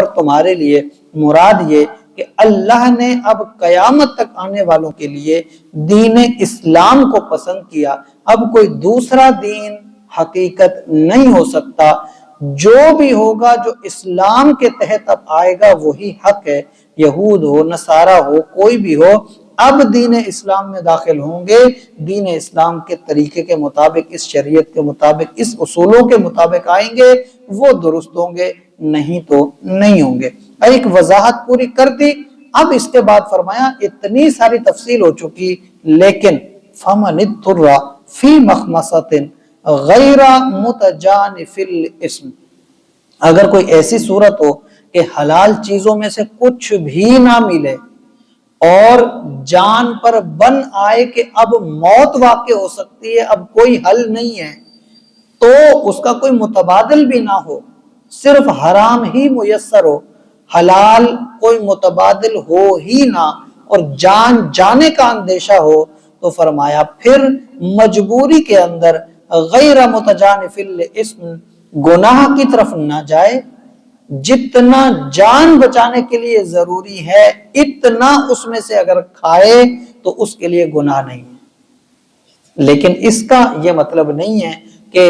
پر تمہارے لیے مراد یہ کہ اللہ نے اب قیامت تک آنے والوں کے لیے دین اسلام کو پسند کیا. اب کوئی دوسرا دین حقیقت نہیں ہو سکتا. جو بھی ہوگا جو اسلام کے تحت اب آئے گا وہی حق ہے. یہود ہو، نصارہ ہو، کوئی بھی ہو، اب دین اسلام میں داخل ہوں گے، دین اسلام کے طریقے کے مطابق، اس شریعت کے مطابق، اس اصولوں کے مطابق آئیں گے، وہ درست ہوں گے، نہیں تو نہیں ہوں گے. ایک وضاحت پوری کر دی. اب اس کے بعد فرمایا اتنی ساری تفصیل ہو چکی، لیکن فَمَنِ اضْطُرَّ فِي مَخْمَصَةٍ غَيْرَ مُتَجَانِفِ الْإِثْمِ، اگر کوئی ایسی صورت ہو کہ حلال چیزوں میں سے کچھ بھی نہ ملے اور جان پر بن آئے کہ اب موت واقع ہو سکتی ہے، اب کوئی حل نہیں ہے، تو اس کا کوئی متبادل بھی نہ ہو، صرف حرام ہی میسر ہو، حلال کوئی متبادل ہو ہی نہ، اور جان جانے کا اندیشہ ہو، تو فرمایا پھر مجبوری کے اندر غیر متجانف الاسم، گناہ کی طرف نہ جائے. جتنا جان بچانے کے لیے ضروری ہے اتنا اس میں سے اگر کھائے تو اس کے لیے گناہ نہیں ہے. لیکن اس کا یہ مطلب نہیں ہے کہ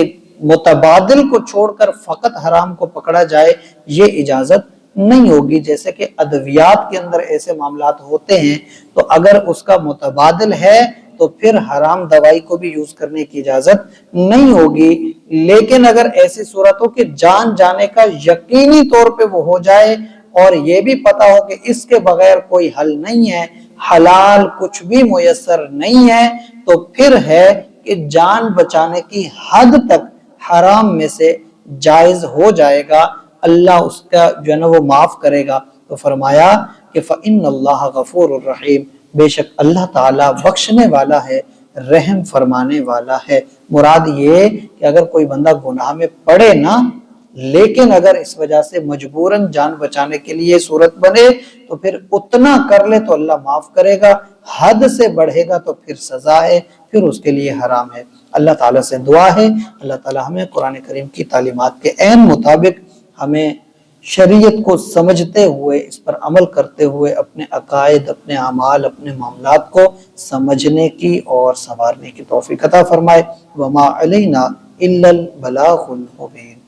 متبادل کو چھوڑ کر فقط حرام کو پکڑا جائے، یہ اجازت نہیں ہوگی. جیسے کہ ادویات کے اندر ایسے معاملات ہوتے ہیں، تو اگر اس کا متبادل ہے تو پھر حرام دوائی کو بھی یوز کرنے کی اجازت نہیں ہوگی. لیکن اگر ایسی صورت ہو کہ جان جانے کا یقینی طور پہ وہ ہو جائے اور یہ بھی پتا ہو کہ اس کے بغیر کوئی حل نہیں ہے، حلال کچھ بھی میسر نہیں ہے، تو پھر ہے کہ جان بچانے کی حد تک حرام میں سے جائز ہو جائے گا، اللہ اس کا جو ہے نا وہ معاف کرے گا. تو فرمایا کہ فَإِنَّ اللَّهَ غَفُورٌ رَحِيمٌ، بے شک اللہ تعالیٰ بخشنے والا ہے، رحم فرمانے والا ہے. مراد یہ کہ اگر کوئی بندہ گناہ میں پڑے نا، لیکن اگر اس وجہ سے مجبوراً جان بچانے کے لیے صورت بنے تو پھر اتنا کر لے تو اللہ معاف کرے گا، حد سے بڑھے گا تو پھر سزا ہے، پھر اس کے لیے حرام ہے. اللہ تعالیٰ سے دعا ہے اللہ تعالیٰ ہمیں قرآن کریم کی تعلیمات کے عین مطابق ہمیں شریعت کو سمجھتے ہوئے، اس پر عمل کرتے ہوئے اپنے عقائد، اپنے اعمال، اپنے معاملات کو سمجھنے کی اور سنوارنے کی توفیق عطا فرمائے. وما علینا الا البلاغ المبین.